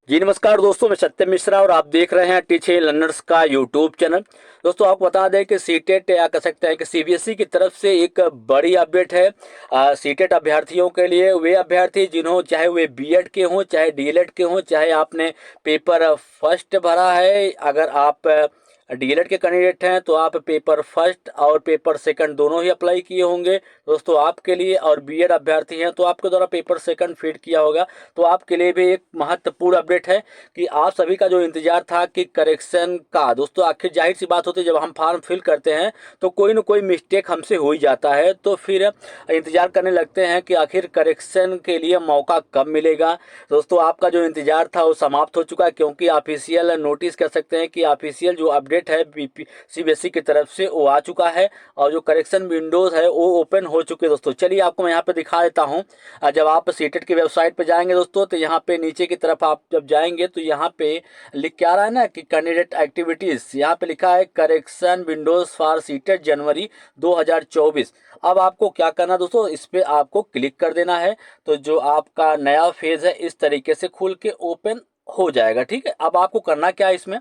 जी नमस्कार दोस्तों, मैं सत्यम मिश्रा और आप देख रहे हैं टीचे लर्नर्स का यूट्यूब चैनल। दोस्तों आपको बता दें कि सीटेट या कह सकते हैं कि सीबीएसई की तरफ से एक बड़ी अपडेट है सीटेट अभ्यर्थियों के लिए। वे अभ्यर्थी जिन्हों चाहे वे बीएड के हों, चाहे डीएलएड के हों, चाहे आपने पेपर फर्स्ट भरा है, अगर आप डीएलएड के कैंडिडेट हैं तो आप पेपर फर्स्ट और पेपर सेकंड दोनों ही अप्लाई किए होंगे दोस्तों आपके लिए। और बीएड अभ्यर्थी हैं तो आपके द्वारा पेपर सेकंड फीड किया होगा, तो आपके लिए भी एक महत्वपूर्ण अपडेट है कि आप सभी का जो इंतजार था कि करेक्शन का, दोस्तों आखिर जाहिर सी बात होती है जब हम फॉर्म फिल करते हैं तो कोई ना कोई मिस्टेक हमसे हो ही जाता है, तो फिर इंतजार करने लगते हैं कि आखिर करेक्शन के लिए मौका कब मिलेगा। दोस्तों आपका जो इंतजार था वो समाप्त हो चुका है, क्योंकि ऑफिशियल नोटिस कह सकते हैं कि ऑफिशियल जो अपडेट है सीबीएसई की तरफ से वो आ चुका है और जो करेक्शन विंडोज है वो ओपन हो चुके हैं। दोस्तों चलिए आपको मैं यहाँ पे दिखा देता हूँ। जब आप सीटेट की वेबसाइट पे जाएंगे दोस्तों, तो यहाँ पे नीचे की तरफ आप जब जाएंगे तो यहाँ पे लिख के आ रहा है ना कि कैंडिडेट एक्टिविटीज, यहाँ पे लिखा है करेक्शन विंडोज फॉर सीटेट जनवरी 2024। अब आपको क्या करना दोस्तों, इस पे आपको क्लिक कर देना है, तो जो आपका नया फेज है इस तरीके से खुल के ओपन हो जाएगा। ठीक है, अब आपको करना क्या है इसमें,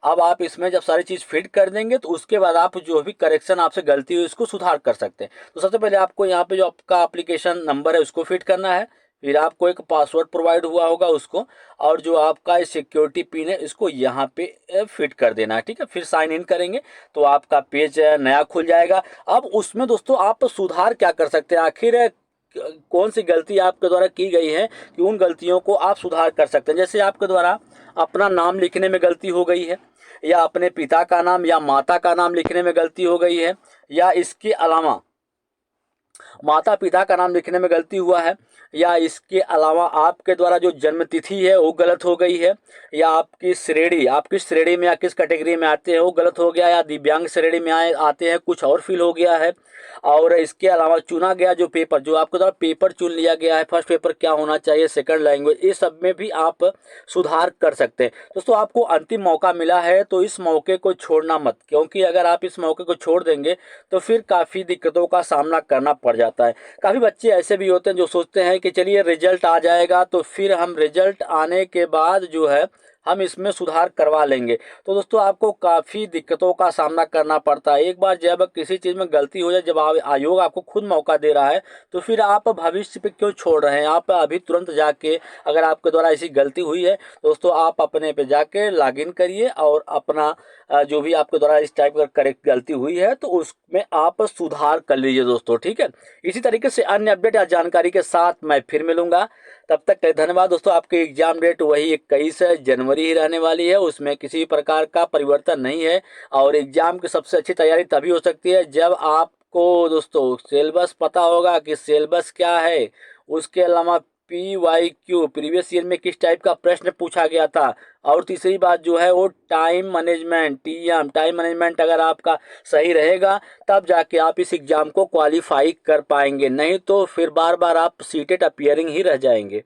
अब आप इसमें जब सारी चीज़ फिट कर देंगे तो उसके बाद आप जो भी करेक्शन आपसे गलती हुई उसको सुधार कर सकते हैं। तो सबसे पहले आपको यहाँ पे जो आपका एप्लीकेशन नंबर है उसको फिट करना है, फिर आपको एक पासवर्ड प्रोवाइड हुआ होगा उसको, और जो आपका सिक्योरिटी पिन है इसको यहाँ पे फिट कर देना है। ठीक है, फिर साइन इन करेंगे तो आपका पेज नया खुल जाएगा। अब उसमें दोस्तों आप सुधार क्या कर सकते हैं, आखिर कौन सी गलती आपके द्वारा की गई है कि उन गलतियों को आप सुधार कर सकते हैं। जैसे आपके द्वारा अपना नाम लिखने में गलती हो गई है, या अपने पिता का नाम या माता का नाम लिखने में गलती हो गई है, या इसके अलावा माता पिता का नाम लिखने में गलती हुआ है, या इसके अलावा आपके द्वारा जो जन्म तिथि है वो गलत हो गई है, या आपकी श्रेणी, आप किस श्रेणी में या किस कैटेगरी में आते हैं वो गलत हो गया, या दिव्यांग श्रेणी में आते हैं कुछ और फील हो गया है। और इसके अलावा चुना गया जो पेपर, जो आपके द्वारा पेपर चुन लिया गया है, फर्स्ट पेपर क्या होना चाहिए, सेकंड लैंग्वेज, ये सब में भी आप सुधार कर सकते हैं। दोस्तों आपको अंतिम मौका मिला है तो इस मौके को छोड़ना मत, क्योंकि अगर आप इस मौके को छोड़ देंगे तो फिर काफ़ी दिक्कतों का सामना करना पड़ जाता है। काफ़ी बच्चे ऐसे भी होते हैं जो सोचते हैं कि चलिए रिजल्ट आ जाएगा तो फिर हम रिजल्ट आने के बाद जो है हम इसमें सुधार करवा लेंगे। तो दोस्तों आपको काफ़ी दिक्कतों का सामना करना पड़ता है। एक बार जब किसी चीज़ में गलती हो जाए, जब आयोग आपको खुद मौका दे रहा है तो फिर आप भविष्य पे क्यों छोड़ रहे हैं। आप अभी तुरंत जाके, अगर आपके द्वारा ऐसी गलती हुई है दोस्तों, आप अपने पे जाके लॉगिन करिए और अपना जो भी आपके द्वारा इस टाइप का करेक्ट गलती हुई है तो उसमें आप सुधार कर लीजिए दोस्तों। ठीक है, इसी तरीके से अन्य अपडेट या जानकारी के साथ मैं फिर मिलूंगा। तब तक के धन्यवाद दोस्तों। आपकी एग्जाम डेट वही 21 जनवरी ही रहने वाली है, उसमें किसी प्रकार का परिवर्तन नहीं है। और एग्जाम की सबसे अच्छी तैयारी तभी हो सकती है जब आपको दोस्तों सिलेबस पता होगा कि सिलेबस क्या है, उसके अलावा PYQ प्रीवियस ईयर में किस टाइप का प्रश्न पूछा गया था, और तीसरी बात जो है वो टाइम मैनेजमेंट, टाइम मैनेजमेंट अगर आपका सही रहेगा तब जाके आप इस एग्ज़ाम को क्वालिफाई कर पाएंगे, नहीं तो फिर बार बार आप सीटेट अपीयरिंग ही रह जाएंगे।